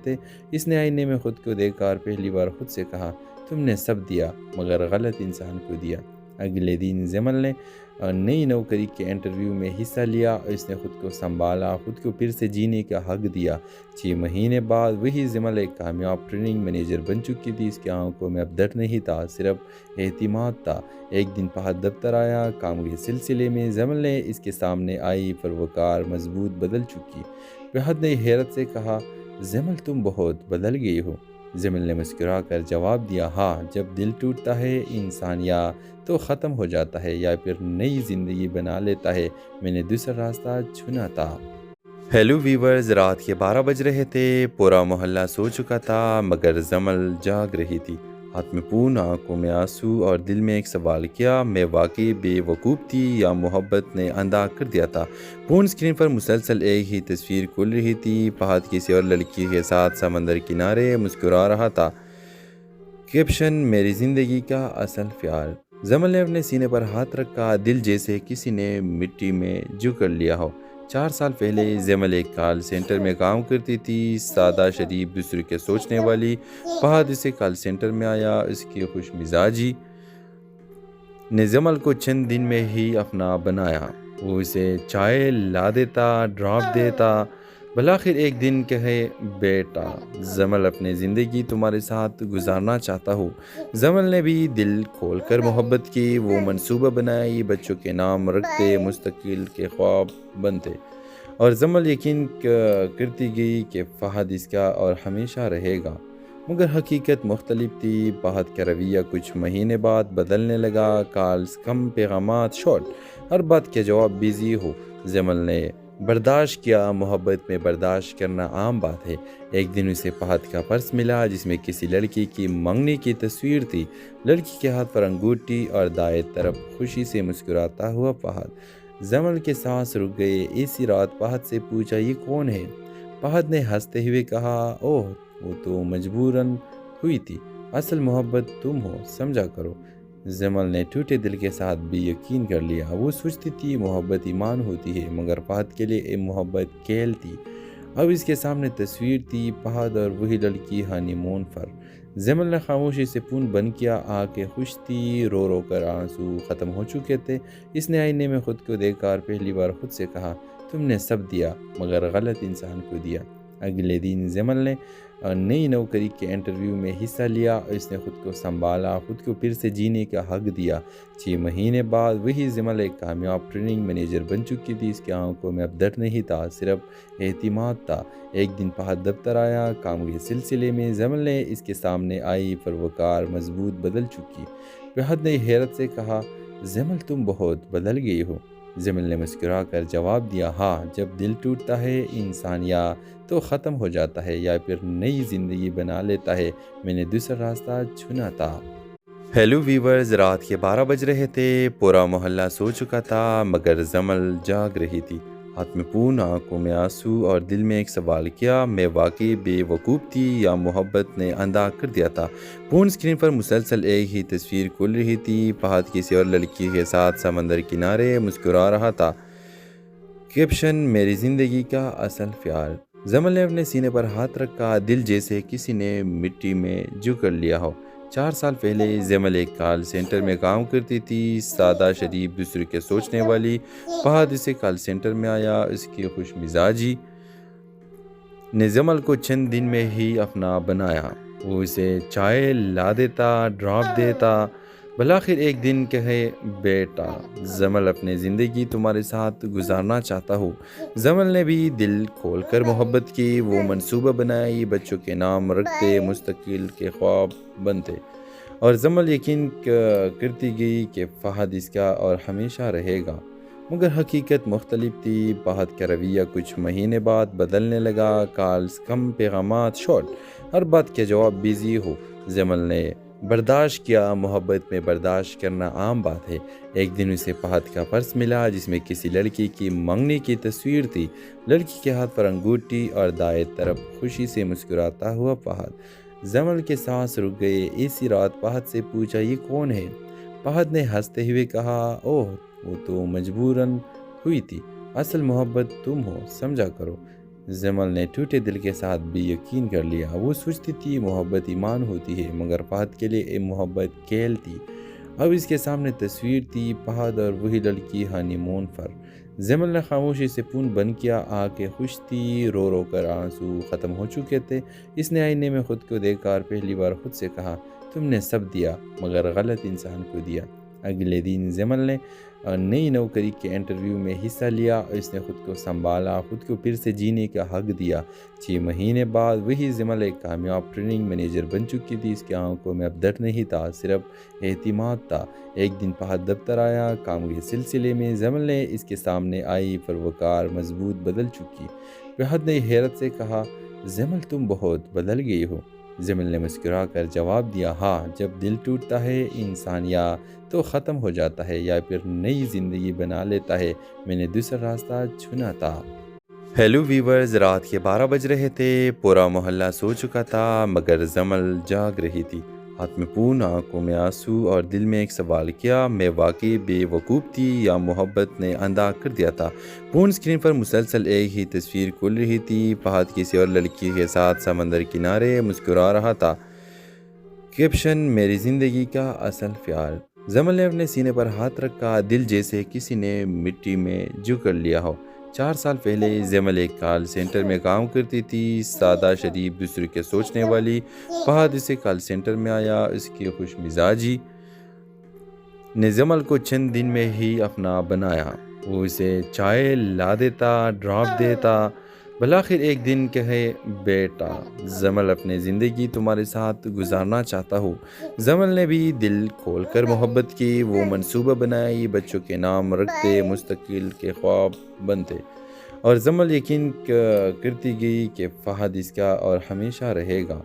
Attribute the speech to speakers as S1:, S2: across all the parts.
S1: تھے۔ اس نے آئینے میں خود کو دیکھا اور پہلی بار خود سے کہا، تم نے سب دیا مگر غلط انسان کو دیا۔ اگلے دن زمل نے نئی نوکری کے انٹرویو میں حصہ لیا اور اس نے خود کو سنبھالا، خود کو پھر سے جینے کا حق دیا۔ 6 مہینے بعد وہی زمل ایک کامیاب ٹریننگ مینیجر بن چکی تھی۔ اس کی آنکھوں میں اب ڈر نہیں تھا، صرف اعتماد تھا۔ ایک دن فہد دفتر آیا، کام کے سلسلے میں زمل نے اس کے سامنے آئی پروکار مضبوط بدل چکی۔ فہد نے حیرت سے کہا، زمل تم بہت بدل گئی ہو۔ زمل نے مسکرا کر جواب دیا، ہاں، جب دل ٹوٹتا ہے انسان یا تو ختم ہو جاتا ہے یا پھر نئی زندگی بنا لیتا ہے۔ میں نے دوسرا راستہ چنا تھا۔ ہیلو ویورز، رات کے 12 بج رہے تھے، پورا محلہ سو چکا تھا مگر زمل جاگ رہی تھی۔ ہاتھ میں فون، آنکھوں میں آنسو اور دل میں ایک سوال، کیا میں واقعی بے وقوف تھی یا محبت نے اندھا کر دیا تھا؟ فون اسکرین پر مسلسل ایک ہی تصویر کھل رہی تھی، فہد کسی اور لڑکی کے ساتھ سمندر کنارے مسکرا رہا تھا۔ کیپشن، میری زندگی کا اصل پیار۔ زمل نے اپنے سینے پر ہاتھ رکھا، دل جیسے کسی نے مٹی میں جکڑ لیا ہو۔ 4 سال پہلے زمل ایک کال سینٹر میں کام کرتی تھی، سادہ، شریف، دوسرے کے سوچنے والی۔ فہد اسے کال سینٹر میں آیا، اس کی خوش مزاجی نے زمل کو چند دن میں ہی اپنا بنایا۔ وہ اسے چائے لا دیتا، ڈراپ دیتا، بالآخر ایک دن کہے، بیٹا زمل، اپنی زندگی تمہارے ساتھ گزارنا چاہتا ہوں۔ زمل نے بھی دل کھول کر محبت کی، وہ منصوبہ بنائی، بچوں کے نام رکھتے، مستقبل کے خواب بنتے، اور زمل یقین کرتی گئی کہ فہد اس کا اور ہمیشہ رہے گا۔ مگر حقیقت مختلف تھی۔ فہد کا رویہ کچھ مہینے بعد بدلنے لگا، کالز کم، پیغامات شارٹ، ہر بات کے جواب بیزی ہو۔ زمل نے برداشت کیا، محبت میں برداشت کرنا عام بات ہے۔ ایک دن اسے فہد کا پرس ملا جس میں کسی لڑکی کی منگنی کی تصویر تھی، لڑکی کے ہاتھ پر انگوٹھی اور دائیں طرف خوشی سے مسکراتا ہوا فہد۔ زمل کے سانس رک گئے۔ اسی رات فہد سے پوچھا، یہ کون ہے؟ فہد نے ہنستے ہوئے کہا، اوہ، وہ تو مجبوراً ہوئی تھی، اصل محبت تم ہو، سمجھا کرو۔ زمل نے ٹوٹے دل کے ساتھ بھی یقین کر لیا۔ وہ سوچتی تھی محبت ایمان ہوتی ہے، مگر فہد کے لیے محبت کھیل تھی۔ اب اس کے سامنے تصویر تھی، فہد اور وہی لڑکی ہانی مون پر۔ زمل نے خاموشی سے فون بند کیا، آنکھیں خوش تھی، رو رو کر آنسو ختم ہو چکے تھے۔ اس نے آئینے میں خود کو دیکھا اور پہلی بار خود سے کہا، تم نے سب دیا مگر غلط انسان کو دیا۔ اگلے دن زمل نے نئی نوکری کے انٹرویو میں حصہ لیا اور اس نے خود کو سنبھالا، خود کو پھر سے جینے کا حق دیا۔ 6 مہینے بعد وہی زمل ایک کامیاب ٹریننگ مینیجر بن چکی تھی۔ اس کی آنکھوں میں اب ڈر نہیں تھا، صرف اعتماد تھا۔ ایک دن فہد دفتر آیا، کام کے سلسلے میں زمل نے اس کے سامنے آئی پروکار مضبوط بدل چکی۔ فہد نے حیرت سے کہا، زمل تم بہت بدل گئی ہو۔ زمل نے مسکرا کر جواب دیا، ہاں، جب دل ٹوٹتا ہے انسان یا تو ختم ہو جاتا ہے یا پھر نئی زندگی بنا لیتا ہے۔ میں نے دوسرا راستہ چنا تھا۔ ہیلو ویورز، رات کے 12 بج رہے تھے، پورا محلہ سو چکا تھا مگر زمل جاگ رہی تھی۔ ہاتھ میں فون، آنکھوں میں آنسو اور دل میں ایک سوال، کیا میں واقعی بے وقوف تھی یا محبت نے اندھا کر دیا تھا؟ فون اسکرین پر مسلسل ایک ہی تصویر کھل رہی تھی، فہد کسی اور لڑکی کے ساتھ سمندر کنارے مسکرا رہا تھا۔ کیپشن، میری زندگی کا اصل پیار۔ زمل نے اپنے سینے پر ہاتھ رکھا، دل جیسے کسی نے مٹی میں جکڑ لیا ہو۔ 4 سال پہلے زمل ایک کال سینٹر میں کام کرتی تھی، سادہ، شریف، دوسرے کے سوچنے والی۔ فہد اسے کال سینٹر میں آیا، اس کی خوش مزاجی نے زمل کو چند دن میں ہی اپنا بنایا۔ وہ اسے چائے لا دیتا، ڈراپ دیتا، بالآخر ایک دن کہے، بیٹا زمل، اپنی زندگی تمہارے ساتھ گزارنا چاہتا ہوں۔ زمل نے بھی دل کھول کر محبت کی، وہ منصوبہ بنائی، بچوں کے نام رکھتے، مستقبل کے خواب بنتے، اور زمل یقین کرتی گئی کہ فہد اس کا اور ہمیشہ رہے گا۔ مگر حقیقت مختلف تھی۔ فہد کا رویہ کچھ مہینے بعد بدلنے لگا، کالز کم، پیغامات شارٹ، ہر بات کے جواب بیزی ہو۔ زمل نے برداشت کیا، محبت میں برداشت کرنا عام بات ہے۔ ایک دن اسے فہد کا پرس ملا جس میں کسی لڑکی کی منگنی کی تصویر تھی، لڑکی کے ہاتھ پر انگوٹھی اور دائیں طرف خوشی سے مسکراتا ہوا فہد۔ زمل کے سانس رک گئے۔ اسی رات فہد سے پوچھا، یہ کون ہے؟ فہد نے ہنستے ہوئے کہا، اوہ، وہ تو مجبوراً ہوئی تھی، اصل محبت تم ہو، سمجھا کرو۔ زمل نے ٹوٹے دل کے ساتھ بھی یقین کر لیا۔ وہ سوچتی تھی محبت ایمان ہوتی ہے، مگر فہد کے لیے محبت کیل تھی۔ اب اس کے سامنے تصویر تھی، فہد اور وہی لڑکی ہانی مون پر۔ زمل نے خاموشی سے فون بند کیا، آنکھیں خوش تھی، رو رو کر آنسو ختم ہو چکے تھے۔ اس نے آئینے میں خود کو دیکھ کر پہلی بار خود سے کہا، تم نے سب دیا مگر غلط انسان کو دیا۔ اگلے دن زمل نے نئی نوکری کے انٹرویو میں حصہ لیا اور اس نے خود کو سنبھالا، خود کو پھر سے جینے کا حق دیا۔ 6 مہینے بعد وہی زمل ایک کامیاب ٹریننگ مینیجر بن چکی تھی۔ اس کی آنکھوں میں اب درد نہیں تھا، صرف اعتماد تھا۔ ایک دن فہد دفتر آیا، کام کے سلسلے میں۔ زمل نے اس کے سامنے آئی، پروکار مضبوط بدل چکی۔ فہد نے حیرت سے کہا، زمل تم بہت بدل گئی ہو۔ زمل نے مسکرا کر جواب دیا، ہاں، جب دل ٹوٹتا ہے انسان یا تو ختم ہو جاتا ہے یا پھر نئی زندگی بنا لیتا ہے۔ میں نے دوسرا راستہ چنا تھا۔ ہیلو ویورز، رات کے 12 بج رہے تھے، پورا محلہ سو چکا تھا مگر زمل جاگ رہی تھی۔ ہاتھ میں فون، آنکھوں میں آنسو اور دل میں ایک سوال، کیا میں واقعی بے وقوف تھی یا محبت نے اندھا کر دیا تھا؟ فون اسکرین پر مسلسل ایک ہی تصویر کھل رہی تھی، فہد کسی اور لڑکی کے ساتھ سمندر کنارے مسکرا رہا تھا۔ کیپشن، میری زندگی کا اصل پیار۔ زمل نے اپنے سینے پر ہاتھ رکھا، دل جیسے کسی نے مٹی میں جکڑ لیا ہو۔ 4 سال پہلے زمل ایک کال سینٹر میں کام کرتی تھی، سادہ، شریف، دوسرے کے سوچنے والی۔ فہد اسے کال سینٹر میں آیا، اس کی خوش مزاجی نے زمل کو چند دن میں ہی اپنا بنایا۔ وہ اسے چائے لا دیتا، ڈراپ دیتا، بلاخر ایک دن کہے، بیٹا زمل اپنی زندگی تمہارے ساتھ گزارنا چاہتا ہوں۔ زمل نے بھی دل کھول کر محبت کی، وہ منصوبہ بنائی، بچوں کے نام رکھتے، مستقل کے خواب بنتے، اور زمل یقین کرتی گئی کہ فہد اس کا اور ہمیشہ رہے گا۔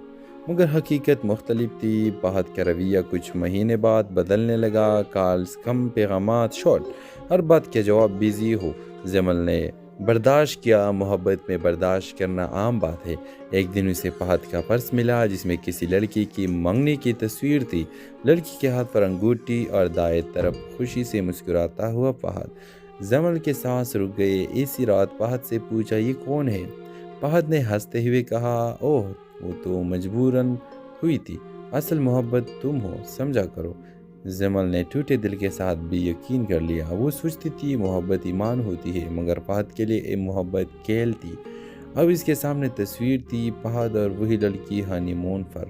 S1: مگر حقیقت مختلف تھی۔ فہد کا رویہ کچھ مہینے بعد بدلنے لگا، کالز کم، پیغامات شارٹ، ہر بات کے جواب بیزی ہو۔ زمل نے برداشت کیا، محبت میں برداشت کرنا عام بات ہے۔ ایک دن اسے فہد کا پرس ملا جس میں کسی لڑکی کی منگنی کی تصویر تھی، لڑکی کے ہاتھ پر انگوٹھی اور دائیں طرف خوشی سے مسکراتا ہوا فہد۔ زمل کے سانس رک گئے۔ اسی رات فہد سے پوچھا، یہ کون ہے؟ فہد نے ہنستے ہوئے کہا، اوہ، وہ تو مجبوراً ہوئی تھی، اصل محبت تم ہو، سمجھا کرو۔ زمل نے ٹوٹے دل کے ساتھ بھی یقین کر لیا۔ وہ سوچتی تھی محبت ایمان ہوتی ہے، مگر فہد کے لیے محبت کیل تھی۔ اب اس کے سامنے تصویر تھی، فہد اور وہی لڑکی ہانی مون پر۔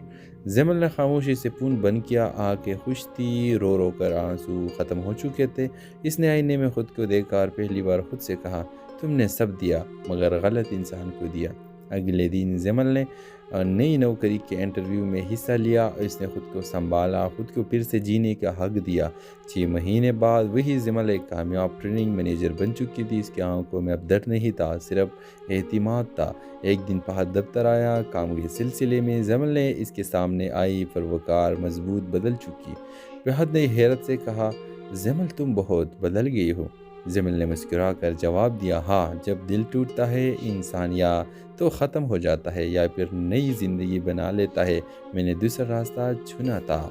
S1: زمل نے خاموشی سے فون بند کیا، آنکھیں خوش تھی، رو رو کر آنسو ختم ہو چکے تھے۔ اس نے آئینے میں خود کو دیکھ کر پہلی بار خود سے کہا، تم نے سب دیا مگر غلط انسان کو دیا۔ اگلے دن زمل نے نئی نوکری کے انٹرویو میں حصہ لیا اور اس نے خود کو سنبھالا، خود کو پھر سے جینے کا حق دیا۔ 6 مہینے بعد وہی زمل ایک کامیاب ٹریننگ مینیجر بن چکی تھی۔ اس کی آنکھوں میں اب درد نہیں تھا، صرف اعتماد تھا۔ ایک دن فہد دفتر آیا، کام کے سلسلے میں۔ زمل نے اس کے سامنے آئی، پروکار مضبوط بدل چکی۔ فہد نے حیرت سے کہا، زمل تم بہت بدل گئی ہو۔ زمل نے مسکرا کر جواب دیا، ہاں، جب دل ٹوٹتا ہے انسان یا تو ختم ہو جاتا ہے یا پھر نئی زندگی بنا لیتا ہے۔ میں نے دوسرا راستہ چنا تھا۔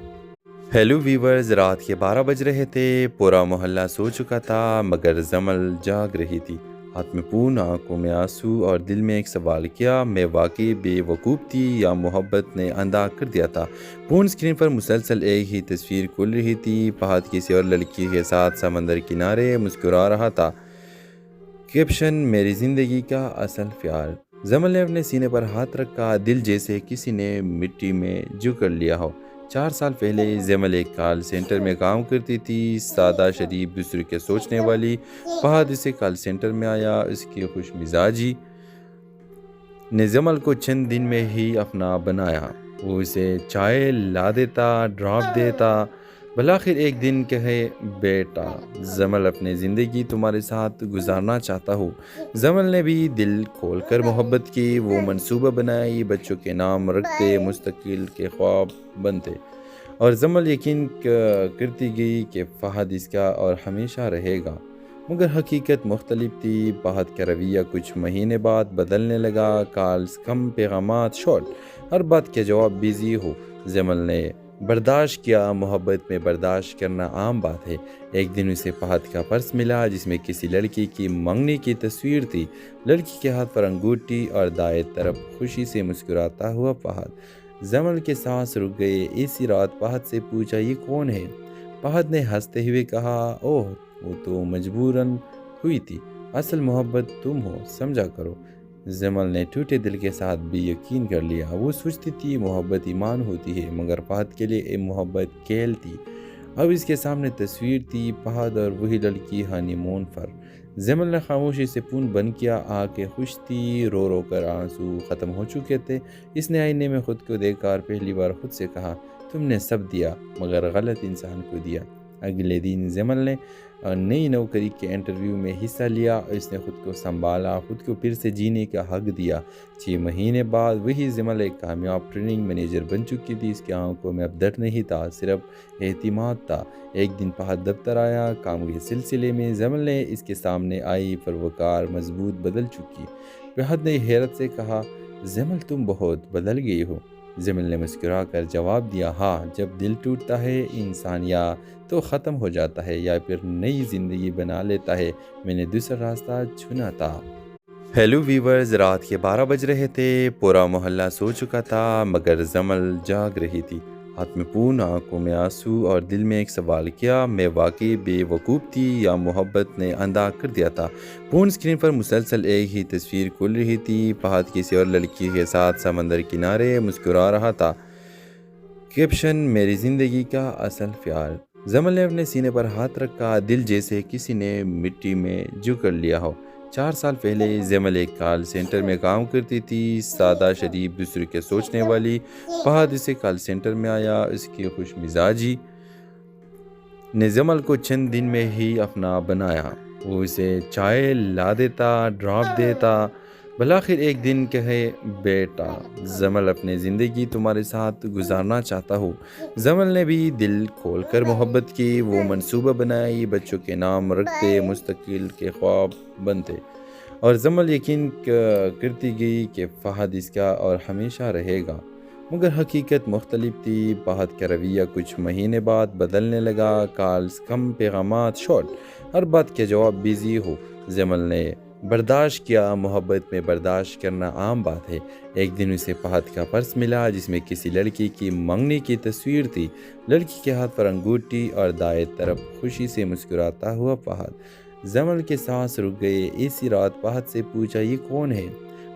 S1: ہیلو ویورز، رات کے 12 بج رہے تھے، پورا محلہ سو چکا تھا مگر زمل جاگ رہی تھی۔ ہاتھ میں فون، آنکھوں میں آنسو اور دل میں ایک سوال، کیا میں واقعی بے وقوف تھی یا محبت نے اندھا کر دیا تھا؟ فون اسکرین پر مسلسل ایک ہی تصویر کھل رہی تھی، فہد کسی اور لڑکی کے ساتھ سمندر کنارے مسکرا رہا تھا۔ کیپشن، میری زندگی کا اصل پیار۔ زمل نے اپنے سینے پر ہاتھ رکھا، دل جیسے کسی نے مٹی میں جکڑ لیا ہو۔ 4 سال پہلے زمل ایک کال سینٹر میں کام کرتی تھی، سادہ، شریف، دوسرے کے سوچنے والی۔ فہد اسے کال سینٹر میں آیا، اس کی خوش مزاجی نے زمل کو چند دن میں ہی اپنا بنایا۔ وہ اسے چائے لا دیتا، ڈراپ دیتا، بلاخر ایک دن کہے، بیٹا زمل اپنی زندگی تمہارے ساتھ گزارنا چاہتا ہوں۔ زمل نے بھی دل کھول کر محبت کی، وہ منصوبہ بنائی، بچوں کے نام رکھتے، مستقل کے خواب بنتے، اور زمل یقین کرتی گئی کہ فہد اس کا اور ہمیشہ رہے گا۔ مگر حقیقت مختلف تھی۔ فہد کا رویہ کچھ مہینے بعد بدلنے لگا، کالز کم، پیغامات شارٹ، ہر بات کے جواب بیزی ہو۔ زمل نے برداشت کیا، محبت میں برداشت کرنا عام بات ہے۔ ایک دن اسے فہد کا پرس ملا جس میں کسی لڑکی کی منگنی کی تصویر تھی۔ لڑکی کے ہاتھ پر انگوٹھی اور دائیں طرف خوشی سے مسکراتا ہوا فہد۔ زمل کے سانس رک گئے۔ اسی رات فہد سے پوچھا، یہ کون ہے؟ فہد نے ہنستے ہوئے کہا، اوہ وہ تو مجبوراً ہوئی تھی، اصل محبت تم ہو، سمجھا کرو۔ زمل نے ٹوٹے دل کے ساتھ بھی یقین کر لیا۔ وہ سوچتی تھی محبت ایمان ہوتی ہے، مگر فہد کے لیے محبت کیل تھی۔ اب اس کے سامنے تصویر تھی، فہد اور وہی لڑکی ہانی مون پر۔ زمل نے خاموشی سے فون بند کیا۔ آنکھیں خوش تھی، رو رو کر آنسو ختم ہو چکے تھے۔ اس نے آئینے میں خود کو دیکھا اور پہلی بار خود سے کہا، تم نے سب دیا مگر غلط انسان کو دیا۔ اگلے دن زمل نے نئی نوکری کے انٹرویو میں حصہ لیا اور اس نے خود کو سنبھالا، خود کو پھر سے جینے کا حق دیا۔ 6 مہینے بعد وہی زمل ایک کامیاب ٹریننگ مینیجر بن چکی تھی۔ اس کی آنکھوں میں اب ڈر نہیں تھا، صرف اعتماد تھا۔ ایک دن فہد دفتر آیا کام کے سلسلے میں۔ زمل نے اس کے سامنے آئی، پروکار مضبوط بدل چکی۔ فہد نے حیرت سے کہا، زمل تم بہت بدل گئی ہو۔ زمل نے مسکرا کر جواب دیا، ہاں، جب دل ٹوٹتا ہے انسان یا تو ختم ہو جاتا ہے یا پھر نئی زندگی بنا لیتا ہے۔ میں نے دوسرا راستہ چنا تھا۔ ہیلو ویورز، رات کے 12 بج رہے تھے۔ پورا محلہ سو چکا تھا مگر زمل جاگ رہی تھی۔ ہاتھ میں فون، آنکھوں میں آنسو اور دل میں ایک سوال، کیا میں واقعی بے وقوف تھی یا محبت نے اندھا کر دیا تھا؟ فون اسکرین پر مسلسل ایک ہی تصویر کھل رہی تھی، فہد کسی اور لڑکی کے ساتھ سمندر کنارے مسکرا رہا تھا۔ کیپشن، میری زندگی کا اصل پیار۔ زمل نے اپنے سینے پر ہاتھ رکھا، دل جیسے کسی نے مٹی میں جکڑ لیا ہو۔ 4 سال پہلے زمل ایک کال سینٹر میں کام کرتی تھی، سادہ، شریف، دوسرے کے سوچنے والی۔ فہد اسے کال سینٹر میں آیا۔ اس کی خوش مزاجی نے زمل کو چند دن میں ہی اپنا بنایا۔ وہ اسے چائے لا دیتا، ڈراپ دیتا، بالآخر ایک دن کہے، بیٹا زمل اپنی زندگی تمہارے ساتھ گزارنا چاہتا ہوں۔ زمل نے بھی دل کھول کر محبت کی۔ وہ منصوبہ بنائی، بچوں کے نام رکھتے، مستقبل کے خواب بنتے، اور زمل یقین کرتی گئی کہ فہد اس کا اور ہمیشہ رہے گا۔ مگر حقیقت مختلف تھی۔ فہد کا رویہ کچھ مہینے بعد بدلنے لگا۔ کالز کم، پیغامات شارٹ، ہر بات کے جواب بیزی ہو۔ زمل نے برداشت کیا، محبت میں برداشت کرنا عام بات ہے۔ ایک دن اسے فہد کا پرس ملا جس میں کسی لڑکی کی منگنی کی تصویر تھی۔ لڑکی کے ہاتھ پر انگوٹھی اور دائیں طرف خوشی سے مسکراتا ہوا فہد۔ زمل کے سانس رک گئے۔ اسی رات فہد سے پوچھا، یہ کون ہے؟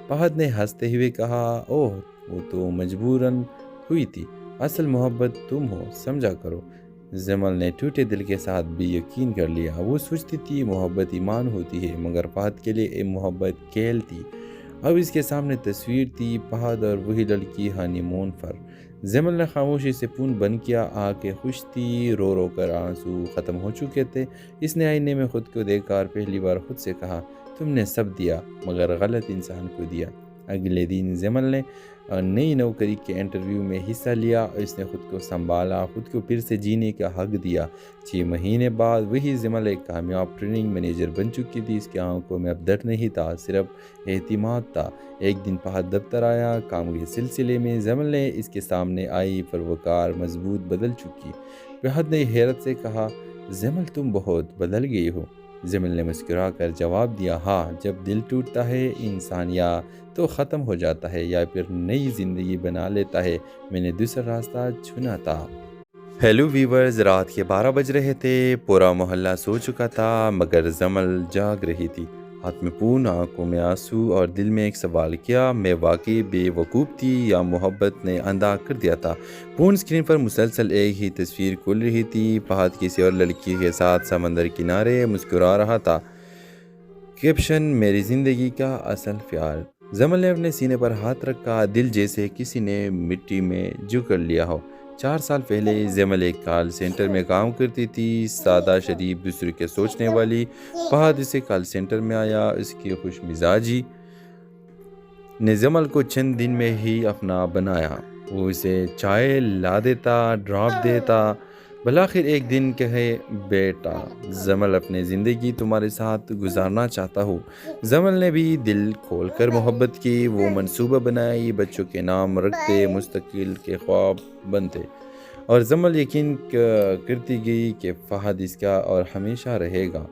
S1: فہد نے ہنستے ہوئے کہا، اوہ وہ تو مجبوراً ہوئی تھی، اصل محبت تم ہو، سمجھا کرو۔ زمل نے ٹوٹے دل کے ساتھ بھی یقین کر لیا۔ وہ سوچتی تھی محبت ایمان ہوتی ہے، مگر فہد کے لیے محبت کیل تھی۔ اب اس کے سامنے تصویر تھی، فہد اور وہی لڑکی ہانی مون پر۔ زمل نے خاموشی سے فون بند کیا۔ آنکھیں خوش تھی، رو رو کر آنسو ختم ہو چکے تھے۔ اس نے آئینے میں خود کو دیکھا اور پہلی بار خود سے کہا، تم نے سب دیا مگر غلط انسان کو دیا۔ اگلے دن زمل نے نئی نوکری کے انٹرویو میں حصہ لیا اور اس نے خود کو سنبھالا، خود کو پھر سے جینے کا حق دیا۔ 6 مہینے بعد وہی زمل ایک کامیاب ٹریننگ مینیجر بن چکی تھی۔ اس کی آنکھوں میں اب ڈر نہیں تھا، صرف اعتماد تھا۔ ایک دن فہد دفتر آیا کام کے سلسلے میں۔ زمل نے اس کے سامنے آئی، پروکار مضبوط بدل چکی۔ فہد نے حیرت سے کہا، زمل تم بہت بدل گئی ہو۔ زمل نے مسکرا کر جواب دیا، ہاں، جب دل ٹوٹتا ہے انسان یا تو ختم ہو جاتا ہے یا پھر نئی زندگی بنا لیتا ہے۔ میں نے دوسرا راستہ چنا تھا۔ ہیلو ویورز، رات کے 12 بج رہے تھے۔ پورا محلہ سو چکا تھا مگر زمل جاگ رہی تھی۔ ہاتھ میں فون، آنکھوں میں آنسو اور دل میں ایک سوال، کیا میں واقعی بے وقوف تھی یا محبت نے اندھا کر دیا تھا؟ فون اسکرین پر مسلسل ایک ہی تصویر کھل رہی تھی، فہد کسی اور لڑکی کے ساتھ سمندر کنارے مسکرا رہا تھا۔ کیپشن، میری زندگی کا اصل پیار۔ زمل نے اپنے سینے پر ہاتھ رکھا، دل جیسے کسی نے مٹی میں جکڑ لیا ہو۔ 4 سال پہلے زمل ایک کال سینٹر میں کام کرتی تھی، سادہ، شریف، دوسرے کے سوچنے والی۔ فہد اسے کال سینٹر میں آیا۔ اس کی خوش مزاجی نے زمل کو چند دن میں ہی اپنا بنایا۔ وہ اسے چائے لا دیتا، ڈراپ دیتا، بالآخر ایک دن کہے، بیٹا زمل اپنی زندگی تمہارے ساتھ گزارنا چاہتا ہوں۔ زمل نے بھی دل کھول کر محبت کی۔ وہ منصوبہ بنائی، بچوں کے نام رکھتے، مستقبل کے خواب بنتے، اور زمل یقین کرتی گئی کہ فہد اس کا اور ہمیشہ رہے گا،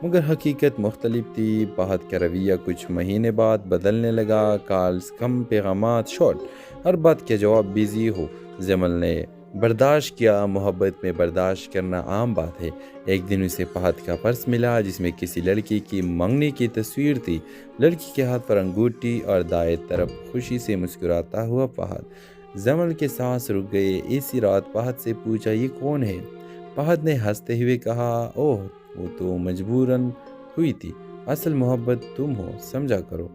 S1: مگر حقیقت مختلف تھی۔ فہد کا رویہ کچھ مہینے بعد بدلنے لگا۔ کالز کم، پیغامات شارٹ، ہر بات کا جواب بیزی ہو۔ زمل نے برداشت کیا، محبت میں برداشت کرنا عام بات ہے۔ ایک دن اسے فہد کا پرس ملا جس میں کسی لڑکی کی منگنی کی تصویر تھی۔ لڑکی کے ہاتھ پر انگوٹھی اور دائیں طرف خوشی سے مسکراتا ہوا فہد۔ زمل کے سانس رک گئے۔ اسی رات فہد سے پوچھا، یہ کون ہے؟ فہد نے ہنستے ہوئے کہا، اوہ وہ تو مجبوراً ہوئی تھی، اصل محبت تم ہو، سمجھا کرو۔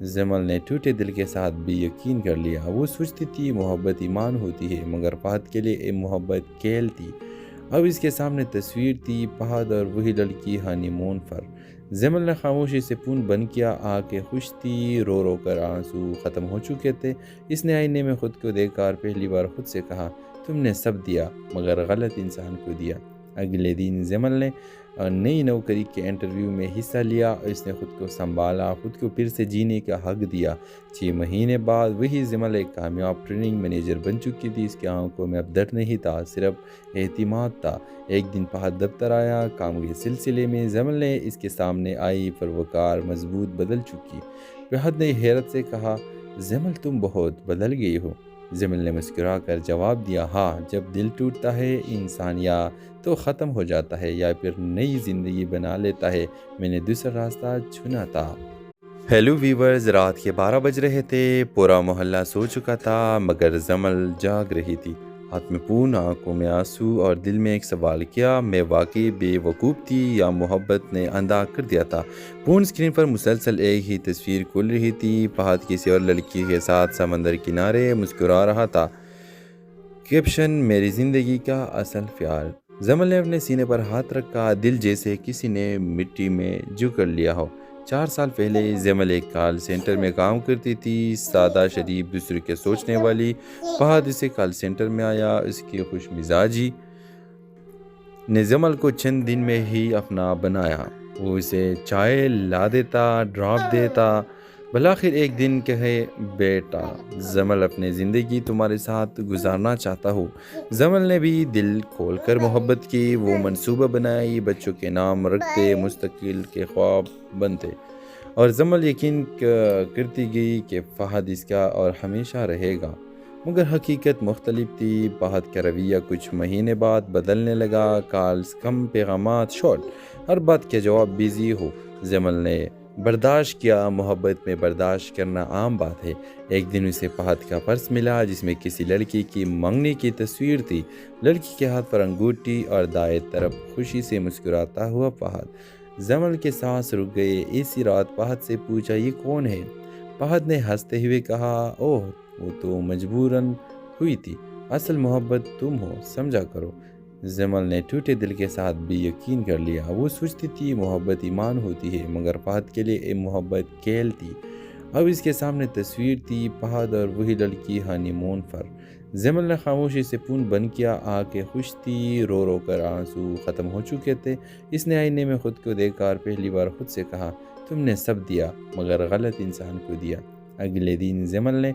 S1: زمل نے ٹوٹے دل کے ساتھ بھی یقین کر لیا۔ وہ سوچتی تھی محبت ایمان ہوتی ہے، مگر فہد کے لیے یہ محبت کھیل تھی۔ اب اس کے سامنے تصویر تھی، فہد اور وہی لڑکی ہانی مون پر۔ زمل نے خاموشی سے فون بند کیا۔ آنکھیں خوش تھی، رو رو کر آنسو ختم ہو چکے تھے۔ اس نے آئینے میں خود کو دیکھ کر پہلی بار خود سے کہا، تم نے سب دیا مگر غلط انسان کو دیا۔ اگلے دن زمل نے نئی نوکری کے انٹرویو میں حصہ لیا اور اس نے خود کو سنبھالا، خود کو پھر سے جینے کا حق دیا۔ 6 مہینے بعد وہی زمل ایک کامیاب ٹریننگ مینیجر بن چکی تھی۔ اس کی آنکھوں میں اب درد نہیں تھا، صرف اعتماد تھا۔ ایک دن فہد دفتر آیا، کام کے سلسلے میں۔ زمل نے اس کے سامنے آئی، پروکار مضبوط بدل چکی۔ فہد نے حیرت سے کہا، زمل تم بہت بدل گئی ہو۔ زمل نے مسکرا کر جواب دیا، ہاں، جب دل ٹوٹتا ہے انسان یا تو ختم ہو جاتا ہے یا پھر نئی زندگی بنا لیتا ہے۔ میں نے دوسرا راستہ چنا تھا۔ ہیلو ویورز، رات کے 12 بج رہے تھے، پورا محلہ سو چکا تھا مگر زمل جاگ رہی تھی۔ ہاتھ میں فون، آنکھوں میں آنسو اور دل میں ایک سوال، کیا میں واقعی بے وقوف تھی یا محبت نے اندھا کر دیا تھا؟ فون اسکرین پر مسلسل ایک ہی تصویر کھل رہی تھی، فہد کسی اور لڑکی کے ساتھ سمندر کنارے مسکرا رہا تھا۔ کیپشن، میری زندگی کا اصل پیار۔ زمل نے اپنے سینے پر ہاتھ رکھا، دل جیسے کسی نے مٹی میں جکڑ لیا ہو۔ 4 سال پہلے زمل ایک کال سینٹر میں کام کرتی تھی، سادہ، شریف، دوسرے کے سوچنے والی۔ فہد اسے کال سینٹر میں آیا۔ اس کی خوش مزاجی نے زمل کو چند دن میں ہی اپنا بنایا۔ وہ اسے چائے لا دیتا، ڈراپ دیتا، بلاخر ایک دن کہے، بیٹا زمل اپنی زندگی تمہارے ساتھ گزارنا چاہتا ہوں۔ زمل نے بھی دل کھول کر محبت کی۔ وہ منصوبہ بنائی، بچوں کے نام رکھتے، مستقل کے خواب بنتے، اور زمل یقین کرتی گئی کہ فہد اس کا اور ہمیشہ رہے گا، مگر حقیقت مختلف تھی۔ فہد کا رویہ کچھ مہینے بعد بدلنے لگا۔ کالز کم، پیغامات شارٹ، ہر بات کا جواب بیزی ہو۔ زمل نے برداشت کیا، محبت میں برداشت کرنا عام بات ہے۔ ایک دن اسے فہد کا پرس ملا جس میں کسی لڑکی کی منگنی کی تصویر تھی۔ لڑکی کے ہاتھ پر انگوٹھی اور دائیں طرف خوشی سے مسکراتا ہوا فہد۔ زمل کے سانس رک گئے۔ اسی رات فہد سے پوچھا، یہ کون ہے؟ فہد نے ہنستے ہوئے کہا، اوہ وہ تو مجبوراً ہوئی تھی، اصل محبت تم ہو، سمجھا کرو۔ زمل نے ٹوٹے دل کے ساتھ بھی یقین کر لیا۔ وہ سوچتی تھی محبت ایمان ہوتی ہے، مگر فہد کے لیے یہ محبت کھیل تھی۔ اب اس کے سامنے تصویر تھی، فہد اور وہی لڑکی ہانی مون پر۔ زمل نے خاموشی سے فون بند کیا۔ آنکھیں خوش تھی، رو رو کر آنسو ختم ہو چکے تھے۔ اس نے آئینے میں خود کو دیکھ کر پہلی بار خود سے کہا، تم نے سب دیا مگر غلط انسان کو دیا۔ اگلے دن زمل نے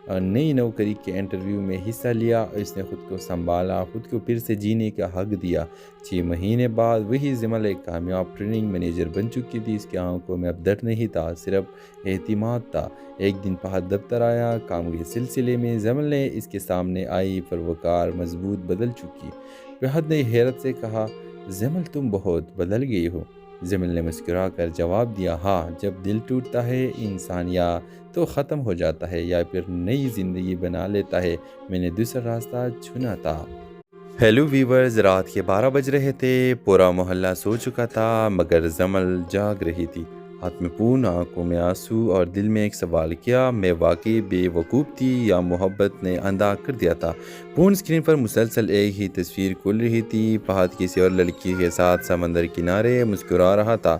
S1: نئی نوکری کے انٹرویو میں حصہ لیا اور اس نے خود کو سنبھالا، خود کو پھر سے جینے کا حق دیا۔ 6 مہینے بعد وہی زمل ایک کامیاب ٹریننگ مینیجر بن چکی تھی۔ اس کی آنکھوں میں اب درد نہیں تھا، صرف اعتماد تھا۔ ایک دن فہد دفتر آیا، کام کے سلسلے میں۔ زمل نے اس کے سامنے آئی، پروکار مضبوط بدل چکی۔ فہد نے حیرت سے کہا، زمل تم بہت بدل گئی ہو۔ زمل نے مسکرا کر جواب دیا، ہاں، جب دل ٹوٹتا ہے انسان یا تو ختم ہو جاتا ہے یا پھر نئی زندگی بنا لیتا ہے۔ میں نے دوسرا راستہ چنا تھا۔ ہیلو ویورز، رات کے 12 بج رہے تھے، پورا محلہ سو چکا تھا مگر زمل جاگ رہی تھی۔ ہاتھ میں فون، آنکھوں میں آنسو اور دل میں ایک سوال، کیا میں واقعی بے وقوف تھی یا محبت نے اندھا کر دیا تھا؟ فون اسکرین پر مسلسل ایک ہی تصویر کھل رہی تھی، فہد کسی اور لڑکی کے ساتھ سمندر کنارے مسکرا رہا تھا۔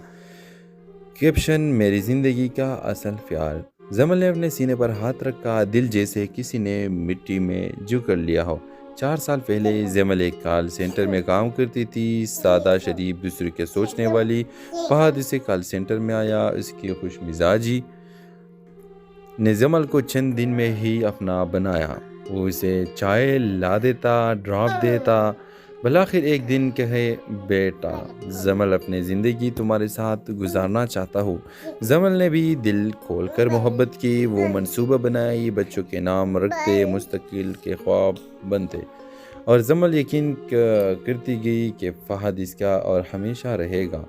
S1: کیپشن، میری زندگی کا اصل پیار۔ زمل نے اپنے سینے پر ہاتھ رکھا، دل جیسے کسی نے مٹی میں جکڑ لیا ہو۔ 4 سال پہلے زمل ایک کال سینٹر میں کام کرتی تھی، سادہ، شریف، دوسرے کے سوچنے والی۔ فہد اسے کال سینٹر میں آیا۔ اس کی خوش مزاجی نے زمل کو چند دن میں ہی اپنا بنایا۔ وہ اسے چائے لا دیتا، ڈراپ دیتا۔ بالآخر ایک دن کہے، بیٹا زمل اپنی زندگی تمہارے ساتھ گزارنا چاہتا ہوں۔ زمل نے بھی دل کھول کر محبت کی، وہ منصوبہ بنائی، بچوں کے نام رکھتے، مستقل کے خواب بنتے، اور زمل یقین کرتی گئی کہ فہد اس کا اور ہمیشہ رہے گا۔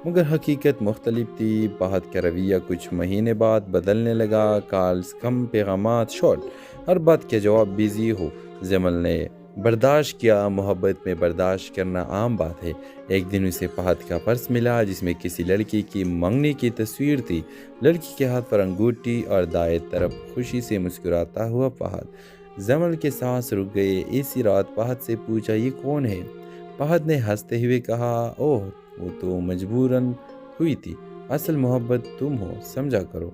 S1: مگر حقیقت مختلف تھی۔ فہد کا رویہ کچھ مہینے بعد بدلنے لگا۔ کالز کم، پیغامات شارٹ، ہر بات کے جواب بیزی ہو۔ زمل نے برداشت کیا، محبت میں برداشت کرنا عام بات ہے۔ ایک دن اسے فہد کا پرس ملا جس میں کسی لڑکی کی منگنی کی تصویر تھی۔ لڑکی کے ہاتھ پر انگوٹھی اور دائیں طرف خوشی سے مسکراتا ہوا فہد۔ زمل کے سانس رک گئے۔ اسی رات فہد سے پوچھا، یہ کون ہے؟ فہد نے ہنستے ہوئے کہا، اوہ وہ تو مجبوراً ہوئی تھی، اصل محبت تم ہو، سمجھا کرو۔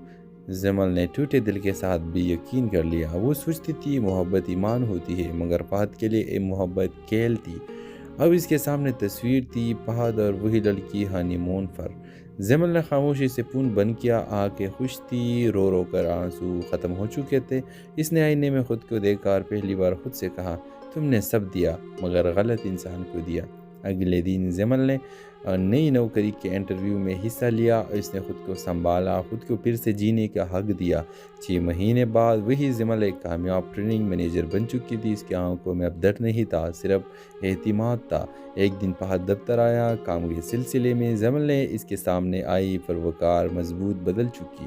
S1: زمل نے ٹوٹے دل کے ساتھ بھی یقین کر لیا۔ وہ سوچتی تھی محبت ایمان ہوتی ہے، مگر فہد کے لیے محبت کھیل تھی۔ اب اس کے سامنے تصویر تھی، فہد اور وہی لڑکی ہانی مون پر۔ زمل نے خاموشی سے فون بند کیا۔ آنکھیں خوش تھی، رو رو کر آنسو ختم ہو چکے تھے۔ اس نے آئینے میں خود کو دیکھ کر پہلی بار خود سے کہا، تم نے سب دیا مگر غلط انسان کو دیا۔ اگلے دن زمل نے نئی نوکری کے انٹرویو میں حصہ لیا اور اس نے خود کو سنبھالا، خود کو پھر سے جینے کا حق دیا۔ 6 مہینے بعد وہی زمل ایک کامیاب ٹریننگ مینیجر بن چکی تھی۔ اس کی آنکھوں میں اب ڈر نہیں تھا، صرف اعتماد تھا۔ ایک دن فہد دفتر آیا کام کے سلسلے میں۔ زمل نے اس کے سامنے آئی، پروکار مضبوط، بدل چکی۔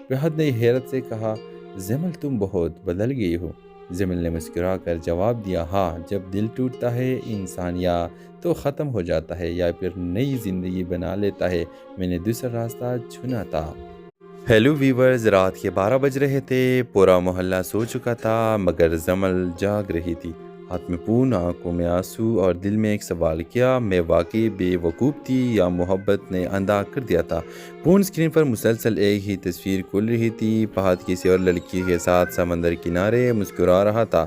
S1: فہد نے حیرت سے کہا، زمل تم بہت بدل گئی ہو۔ زمل نے مسکرا کر جواب دیا، ہاں، جب دل ٹوٹتا ہے انسان یا تو ختم ہو جاتا ہے یا پھر نئی زندگی بنا لیتا ہے، میں نے دوسرا راستہ چنا تھا۔ ہیلو ویورز، رات کے 12 بج رہے تھے، پورا محلہ سو چکا تھا مگر زمل جاگ رہی تھی۔ ہاتھ میں فون، آنکھوں میں آنسو اور دل میں ایک سوال، کیا میں واقعی بے وقوف تھی یا محبت نے اندھا کر دیا تھا؟ فون اسکرین پر مسلسل ایک ہی تصویر کھل رہی تھی، فہد کسی اور لڑکی کے ساتھ سمندر کنارے مسکرا رہا تھا۔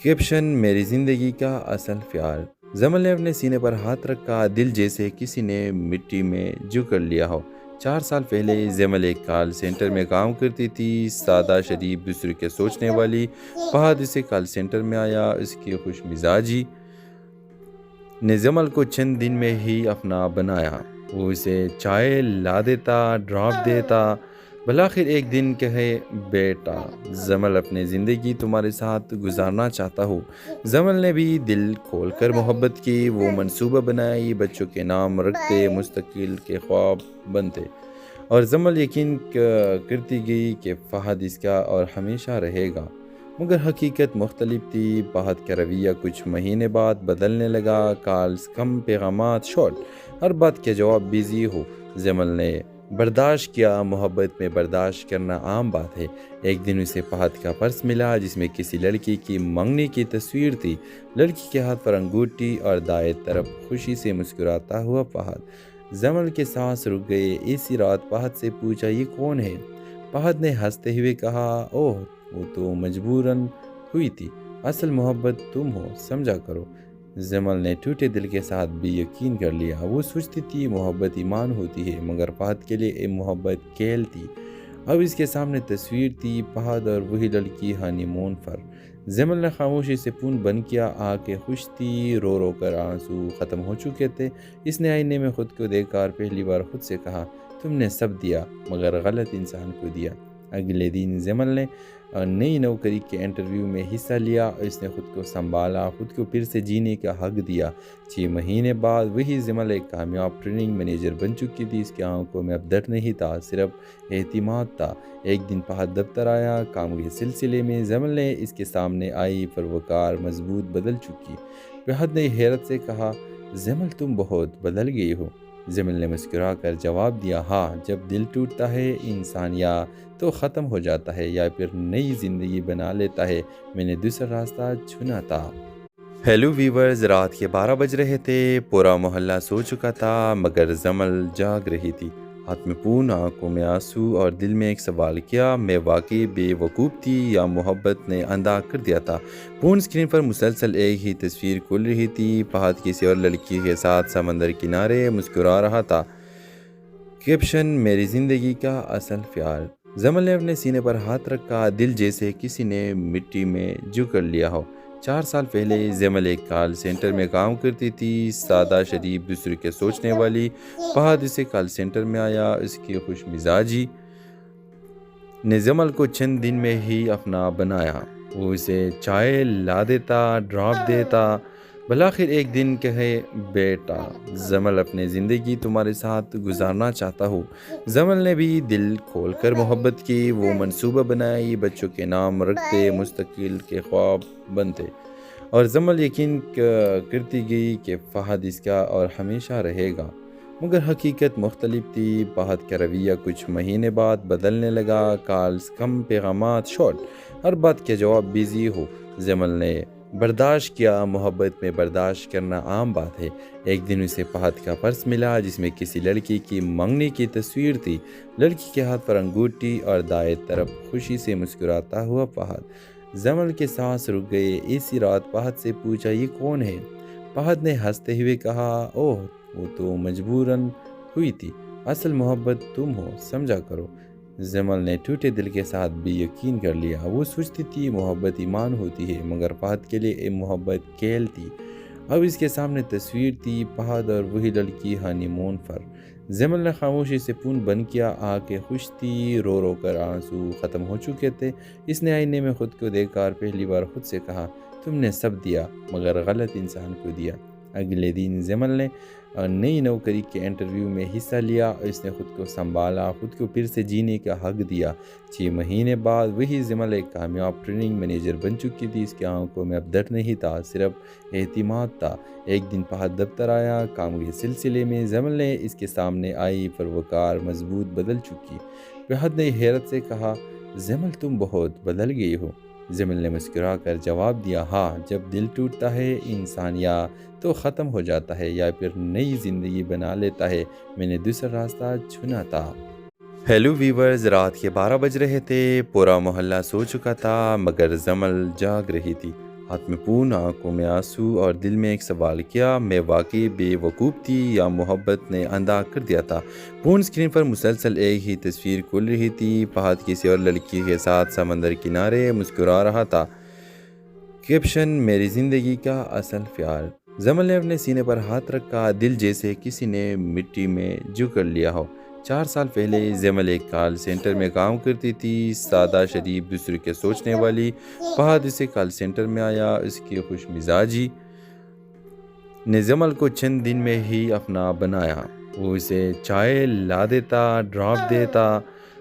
S1: کیپشن، میری زندگی کا اصل پیار۔ زمل نے اپنے سینے پر ہاتھ رکھا، دل جیسے کسی نے مٹی میں جکڑ لیا ہو۔ 4 سال پہلے زمل ایک کال سینٹر میں کام کرتی تھی، سادہ، شریف، دوسرے کے سوچنے والی۔ فہد اسے کال سینٹر میں آیا۔ اس کی خوش مزاجی نے زمل کو چند دن میں ہی اپنا بنایا۔ وہ اسے چائے لا دیتا، ڈراپ دیتا۔ بالآخر ایک دن کہے، بیٹا زمل اپنی زندگی تمہارے ساتھ گزارنا چاہتا ہوں۔ زمل نے بھی دل کھول کر محبت کی، وہ منصوبہ بنائی، بچوں کے نام رکھتے، مستقل کے خواب بنتے، اور زمل یقین کرتی گئی کہ فہد اس کا اور ہمیشہ رہے گا۔ مگر حقیقت مختلف تھی۔ فہد کا رویہ کچھ مہینے بعد بدلنے لگا۔ کالز کم، پیغامات شارٹ، ہر بات کے جواب بیزی ہو۔ زمل نے برداشت کیا، محبت میں برداشت کرنا عام بات ہے۔ ایک دن اسے فہد کا پرس ملا جس میں کسی لڑکی کی منگنی کی تصویر تھی۔ لڑکی کے ہاتھ پر انگوٹھی اور دائیں طرف خوشی سے مسکراتا ہوا فہد۔ زمل کے سانس رک گئے۔ اسی رات فہد سے پوچھا، یہ کون ہے؟ فہد نے ہنستے ہوئے کہا، اوہ وہ تو مجبوراً ہوئی تھی، اصل محبت تم ہو، سمجھا کرو۔ زمل نے ٹوٹے دل کے ساتھ بھی یقین کر لیا۔ وہ سوچتی تھی محبت ایمان ہوتی ہے، مگر فہد کے لیے محبت کھیل تھی۔ اب اس کے سامنے تصویر تھی، فہد اور وہی لڑکی ہانی مون پر۔ زمل نے خاموشی سے فون بند کیا۔ آنکھیں خوش تھی، رو رو کر آنسو ختم ہو چکے تھے۔ اس نے آئینے میں خود کو دیکھ کر پہلی بار خود سے کہا، تم نے سب دیا مگر غلط انسان کو دیا۔ اگلے دن زمل نے نئی نوکری کے انٹرویو میں حصہ لیا اور اس نے خود کو سنبھالا، خود کو پھر سے جینے کا حق دیا۔ 6 مہینے بعد وہی زمل ایک کامیاب ٹریننگ مینیجر بن چکی تھی۔ اس کی آنکھوں میں اب ڈر نہیں تھا، صرف اعتماد تھا۔ ایک دن فہد دفتر آیا کام کے سلسلے میں۔ زمل نے اس کے سامنے آئی، پروکار مضبوط، بدل چکی۔ فہد نے حیرت سے کہا، زمل تم بہت بدل گئی ہو۔ زمل نے مسکرا کر جواب دیا، ہاں، جب دل ٹوٹتا ہے انسان یا تو ختم ہو جاتا ہے یا پھر نئی زندگی بنا لیتا ہے، میں نے دوسرا راستہ چنا تھا۔ ہیلو ویورز، رات کے 12 بج رہے تھے، پورا محلہ سو چکا تھا مگر زمل جاگ رہی تھی۔ ہاتھ میں فون، آنکھوں میں آنسو اور دل میں ایک سوال، کیا میں واقعی بے وقوف تھی یا محبت نے اندھا کر دیا تھا؟ فون اسکرین پر مسلسل ایک ہی تصویر کھل رہی تھی، فہد کسی اور لڑکی کے ساتھ سمندر کنارے مسکرا رہا تھا۔ کیپشن، میری زندگی کا اصل پیار۔ زمل نے اپنے سینے پر ہاتھ رکھا، دل جیسے کسی نے مٹی میں جو کر لیا ہو۔ 4 سال پہلے زمل ایک کال سینٹر میں کام کرتی تھی، سادہ شریف، دوسرے کے سوچنے والی۔ فہد اسے کال سینٹر میں آیا، اس کی خوش مزاجی نے زمل کو چند دن میں ہی اپنا بنایا۔ وہ اسے چائے لا دیتا، ڈراپ دیتا۔ بلاخر ایک دن کہے، بیٹا زمل اپنی زندگی تمہارے ساتھ گزارنا چاہتا ہوں۔ زمل نے بھی دل کھول کر محبت کی، وہ منصوبہ بنائی، بچوں کے نام رکھتے، مستقبل کے خواب بنتے، اور زمل یقین کرتی گئی کہ فہد اس کا اور ہمیشہ رہے گا۔ مگر حقیقت مختلف تھی۔ فہد کا رویہ کچھ مہینے بعد بدلنے لگا۔ کالز کم، پیغامات شارٹ، ہر بات کے جواب بیزی ہو۔ زمل نے برداشت کیا، محبت میں برداشت کرنا عام بات ہے۔ ایک دن اسے فہد کا پرس ملا جس میں کسی لڑکی کی منگنی کی تصویر تھی۔ لڑکی کے ہاتھ پر انگوٹھی اور دائیں طرف خوشی سے مسکراتا ہوا فہد۔ زمل کے سانس رک گئے۔ اسی رات فہد سے پوچھا، یہ کون ہے؟ فہد نے ہنستے ہوئے کہا، اوہ وہ تو مجبوراً ہوئی تھی، اصل محبت تم ہو، سمجھا کرو۔ زمل نے ٹوٹے دل کے ساتھ بھی یقین کر لیا۔ وہ سوچتی تھی محبت ایمان ہوتی ہے، مگر فہد کے لیے یہ محبت کھیل تھی۔ اب اس کے سامنے تصویر تھی، فہد اور وہی لڑکی ہانی مون پر۔ زمل نے خاموشی سے فون بند کیا۔ آنکھیں خوش تھی، رو رو کر آنسو ختم ہو چکے تھے۔ اس نے آئینے میں خود کو دیکھا اور پہلی بار خود سے کہا، تم نے سب دیا مگر غلط انسان کو دیا۔ اگلے دن زمل نے نئی نوکری کے انٹرویو میں حصہ لیا، اور اس نے خود کو سنبھالا، خود کو پھر سے جینے کا حق دیا۔ 6 مہینے بعد وہی زمل ایک کامیاب ٹریننگ مینیجر بن چکی تھی۔ اس کی آنکھوں میں اب ڈر نہیں تھا، صرف اعتماد تھا۔ ایک دن فہد دفتر آیا، کام کے سلسلے میں۔ زمل نے اس کے سامنے آئی، پروکار، مضبوط، بدل چکی۔ فہد نے حیرت سے کہا، زمل تم بہت بدل گئی ہو۔ زمل نے مسکرا کر جواب دیا، ہاں، جب دل ٹوٹتا ہے انسان یا تو ختم ہو جاتا ہے یا پھر نئی زندگی بنا لیتا ہے۔ میں نے دوسرا راستہ چنا تھا۔ ہیلو ویورز، رات کے 12 بج رہے تھے، پورا محلہ سو چکا تھا، مگر زمل جاگ رہی تھی۔ ہاتھ میں فون، آنکھوں میں آنسو، اور دل میں ایک سوال، کیا میں واقعی بے وقوف تھی یا محبت نے اندھا کر دیا تھا؟ فون اسکرین پر مسلسل ایک ہی تصویر کھل رہی تھی، فہد کسی اور لڑکی کے ساتھ سمندر کنارے مسکرا رہا تھا۔ کیپشن، میری زندگی کا اصل پیار۔ زمل نے اپنے سینے پر ہاتھ رکھا، دل جیسے کسی نے مٹی میں جو کر لیا ہو۔ 4 سال پہلے زمل ایک کال سینٹر میں کام کرتی تھی، سادہ شریف، دوسرے کے سوچنے والی۔ فہد اسے کال سینٹر میں آیا، اس کی خوش مزاجی نے زمل کو چند دن میں ہی اپنا بنایا۔ وہ اسے چائے لا دیتا، ڈراپ دیتا۔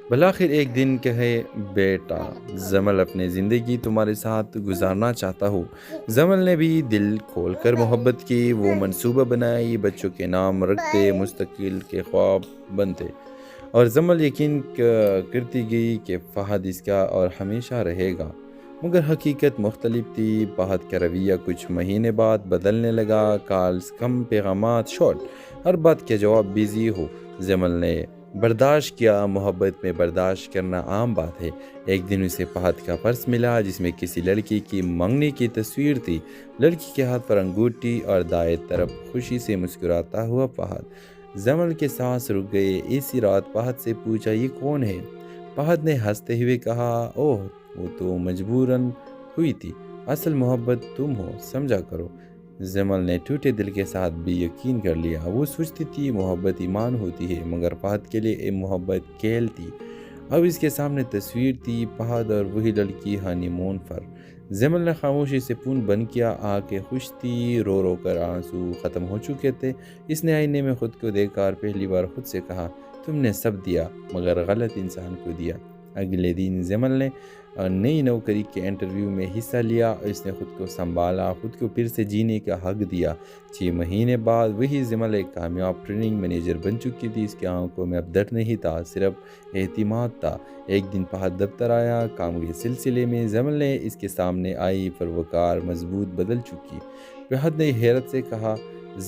S1: بلاخر ایک دن کہے، بیٹا زمل اپنی زندگی تمہارے ساتھ گزارنا چاہتا ہوں۔ زمل نے بھی دل کھول کر محبت کی، وہ منصوبہ بنائی، بچوں کے نام رکھتے، مستقبل کے خواب بنتے، اور زمل یقین کرتی گئی کہ فہد اس کا اور ہمیشہ رہے گا۔ مگر حقیقت مختلف تھی۔ فہد کا رویہ کچھ مہینے بعد بدلنے لگا۔ کالز کم، پیغامات شارٹ، ہر بات کے جواب بیزی ہو۔ زمل نے برداشت کیا، محبت میں برداشت کرنا عام بات ہے۔ ایک دن اسے فہد کا پرس ملا جس میں کسی لڑکی کی منگنی کی تصویر تھی۔ لڑکی کے ہاتھ پر انگوٹھی اور دائیں طرف خوشی سے مسکراتا ہوا فہد۔ زمل کے سانس رک گئے۔ اسی رات فہد سے پوچھا، یہ کون ہے؟ فہد نے ہنستے ہوئے کہا، اوہ وہ تو مجبوراً ہوئی تھی، اصل محبت تم ہو، سمجھا کرو۔ زمل نے ٹوٹے دل کے ساتھ بھی یقین کر لیا۔ وہ سوچتی تھی محبت ایمان ہوتی ہے، مگر فہد کے لیے یہ محبت کھیل تھی۔ اب اس کے سامنے تصویر تھی، فہد اور وہی لڑکی ہانی مون پر۔ زمل نے خاموشی سے فون بند کیا۔ آنکھیں خوش تھی، رو رو کر آنسو ختم ہو چکے تھے۔ اس نے آئینے میں خود کو دیکھا اور پہلی بار خود سے کہا، تم نے سب دیا مگر غلط انسان کو دیا۔ اگلے دن زمل نے نئی نوکری کے انٹرویو میں حصہ لیا، اور اس نے خود کو سنبھالا، خود کو پھر سے جینے کا حق دیا۔ 6 مہینے بعد وہی زمل ایک کامیاب ٹریننگ مینیجر بن چکی تھی۔ اس کی آنکھوں میں اب ڈر نہیں تھا، صرف اعتماد تھا۔ ایک دن فہد دفتر آیا، کام کے سلسلے میں۔ زمل نے اس کے سامنے آئی، پروکار، مضبوط، بدل چکی۔ فہد نے حیرت سے کہا،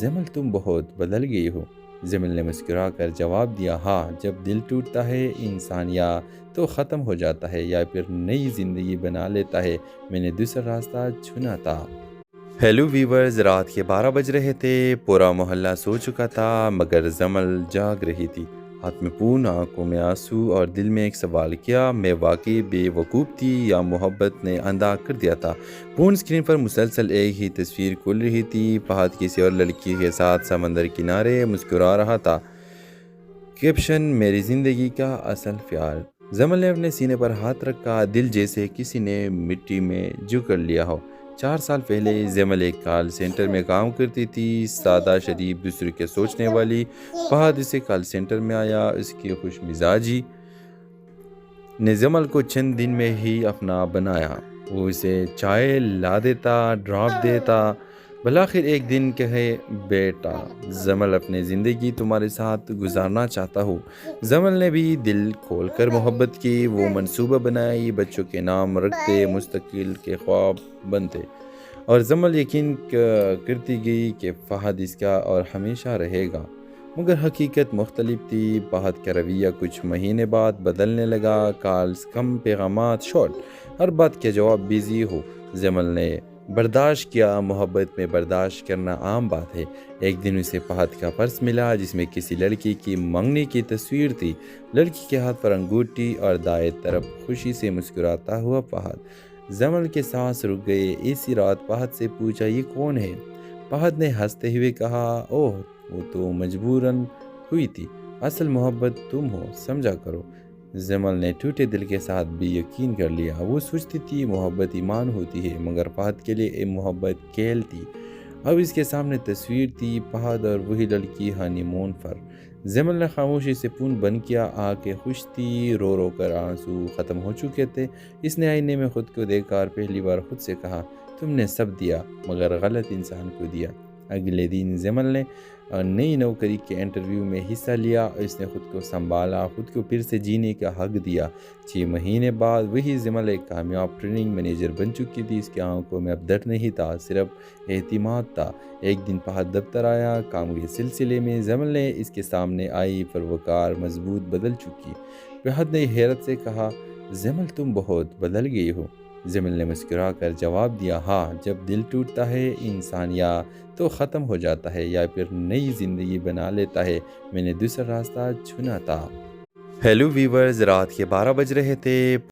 S1: زمل تم بہت بدل گئی ہو۔ زمل نے مسکرا کر جواب دیا، ہاں، جب دل ٹوٹتا ہے انسان یا تو ختم ہو جاتا ہے یا پھر نئی زندگی بنا لیتا ہے۔ میں نے دوسرا راستہ چنا تھا۔ ہیلو ویورز، رات کے 12 بج رہے تھے، پورا محلہ سو چکا تھا، مگر زمل جاگ رہی تھی۔ ہاتھ میں فون، آنکھوں میں آنسو اور دل میں ایک سوال، کیا میں واقعی بے وقوف تھی یا محبت نے اندھا کر دیا تھا؟ فون اسکرین پر مسلسل ایک ہی تصویر کھل رہی تھی، فہد کسی اور لڑکی کے ساتھ سمندر کنارے مسکرا رہا تھا۔ کیپشن: میری زندگی کا اصل پیار۔ زمل نے اپنے سینے پر ہاتھ رکھا، دل جیسے کسی نے مٹی میں جکڑ لیا ہو۔ 4 سال پہلے زمل ایک کال سینٹر میں کام کرتی تھی، سادہ، شریف، دوسرے کے سوچنے والی۔ فہد اسے کال سینٹر میں آیا، اس کی خوش مزاجی نے زمل کو چند دن میں ہی اپنا بنایا۔ وہ اسے چائے لا دیتا، ڈراپ دیتا، بلاخر ایک دن کہے، بیٹا زمل اپنی زندگی تمہارے ساتھ گزارنا چاہتا ہوں۔ زمل نے بھی دل کھول کر محبت کی، وہ منصوبہ بنائی، بچوں کے نام رکھتے، مستقل کے خواب بنتے، اور زمل یقین کرتی گئی کہ فہد اس کا اور ہمیشہ رہے گا۔ مگر حقیقت مختلف تھی۔ فہد کا رویہ کچھ مہینے بعد بدلنے لگا، کالز کم، پیغامات شارٹ، ہر بات کے جواب بیزی ہو۔ زمل نے برداشت کیا، محبت میں برداشت کرنا عام بات ہے۔ ایک دن اسے فہد کا پرس ملا جس میں کسی لڑکی کی منگنی کی تصویر تھی، لڑکی کے ہاتھ پر انگوٹھی اور دائیں طرف خوشی سے مسکراتا ہوا فہد۔ زمل کے سانس رک گئے۔ اسی رات فہد سے پوچھا، یہ کون ہے؟ فہد نے ہنستے ہوئے کہا، اوہ وہ تو مجبوراً ہوئی تھی، اصل محبت تم ہو، سمجھا کرو۔ زمل نے ٹوٹے دل کے ساتھ بھی یقین کر لیا۔ وہ سوچتی تھی محبت ایمان ہوتی ہے، مگر فہد کے لیے محبت کھیل تھی۔ اب اس کے سامنے تصویر تھی، فہد اور وہی لڑکی ہانی مون پر۔ زمل نے خاموشی سے فون بند کیا، آنکھیں خوش تھی، رو رو کر آنسو ختم ہو چکے تھے۔ اس نے آئینے میں خود کو دیکھ کر پہلی بار خود سے کہا، تم نے سب دیا مگر غلط انسان کو دیا۔ اگلے دن زمل نے نئی نوکری کے انٹرویو میں حصہ لیا، اس نے خود کو سنبھالا، خود کو پھر سے جینے کا حق دیا۔ 6 مہینے بعد وہی زمل ایک کامیاب ٹریننگ مینیجر بن چکی تھی۔ اس کی آنکھوں میں اب ڈر نہیں تھا، صرف اعتماد تھا۔ ایک دن فہد دفتر آیا کام کے سلسلے میں، زمل نے اس کے سامنے آئی، پروکار، مضبوط، بدل چکی۔ فہد نے حیرت سے کہا، زمل تم بہت بدل گئی ہو۔ زمل نے مسکرا کر جواب دیا، ہاں، جب دل ٹوٹتا ہے انسان یا تو ختم ہو جاتا ہے یا پھر نئی زندگی بنا لیتا ہے، میں نے دوسرا راستہ چنا تھا۔ ہیلو ویورز، رات کے 12 بج رہے تھے۔